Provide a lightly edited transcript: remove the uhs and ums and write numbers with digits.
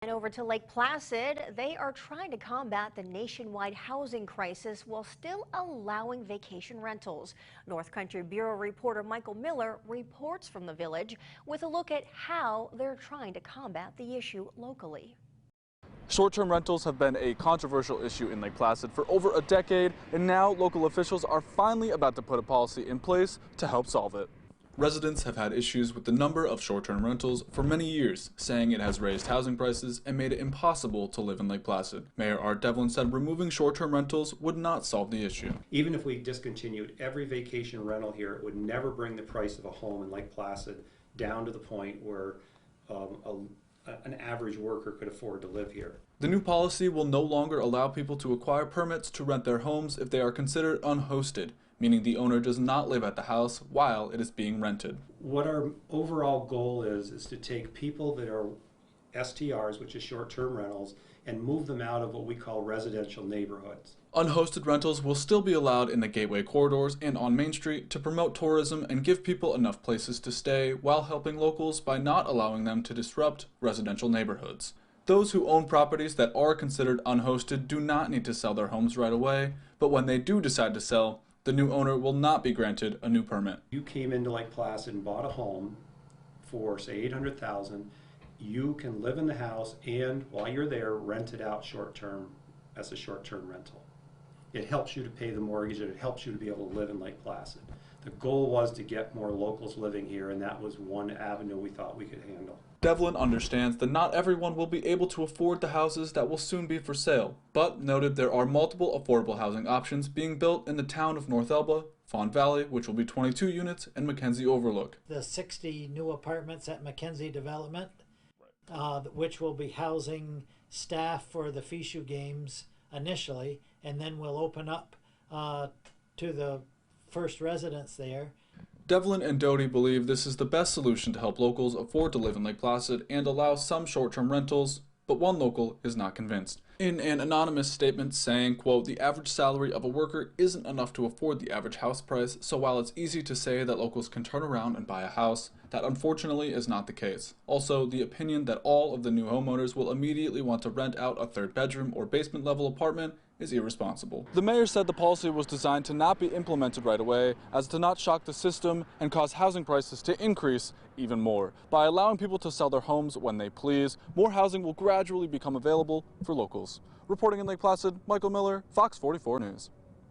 And over to Lake Placid, they are trying to combat the nationwide housing crisis while still allowing vacation rentals. North Country Bureau reporter Michael Miller reports from the village with a look at how they're trying to combat the issue locally. Short-term rentals have been a controversial issue in Lake Placid for over a decade, and now local officials are finally about to put a policy in place to help solve it. Residents have had issues with the number of short-term rentals for many years, saying it has raised housing prices and made it impossible to live in Lake Placid. Mayor Art Devlin said removing short-term rentals would not solve the issue. Even if we discontinued every vacation rental here, it would never bring the price of a home in Lake Placid down to the point where an average worker could afford to live here. The new policy will no longer allow people to acquire permits to rent their homes if they are considered unhosted, meaning the owner does not live at the house while it is being rented. What our overall goal is to take people that are STRs, which is short-term rentals, and move them out of what we call residential neighborhoods. Unhosted rentals will still be allowed in the gateway corridors and on Main Street to promote tourism and give people enough places to stay while helping locals by not allowing them to disrupt residential neighborhoods. Those who own properties that are considered unhosted do not need to sell their homes right away, but when they do decide to sell, the new owner will not be granted a new permit. You came into Lake Placid and bought a home for, say, $800,000. You can live in the house and, while you're there, rent it out short-term as a short-term rental. It helps you to pay the mortgage and it helps you to be able to live in Lake Placid. The goal was to get more locals living here, and that was one avenue we thought we could handle. Devlin understands that not everyone will be able to afford the houses that will soon be for sale, but noted there are multiple affordable housing options being built in the town of North Elba, Fawn Valley, which will be 22 units, and Mackenzie Overlook. The 60 new apartments at Mackenzie Development, which will be housing staff for the Fishu games initially, and then we'll open up to the first residents there. Devlin and Doty believe this is the best solution to help locals afford to live in Lake Placid and allow some short-term rentals, but one local is not convinced. In an anonymous statement saying, quote, "The average salary of a worker isn't enough to afford the average house price, so while it's easy to say that locals can turn around and buy a house, that unfortunately is not the case. Also, the opinion that all of the new homeowners will immediately want to rent out a third bedroom or basement level apartment is irresponsible." The mayor said the policy was designed to not be implemented right away, as to not shock the system and cause housing prices to increase even more. By allowing people to sell their homes when they please, more housing will gradually become available for locals. Reporting in Lake Placid, Michael Miller, Fox 44 News.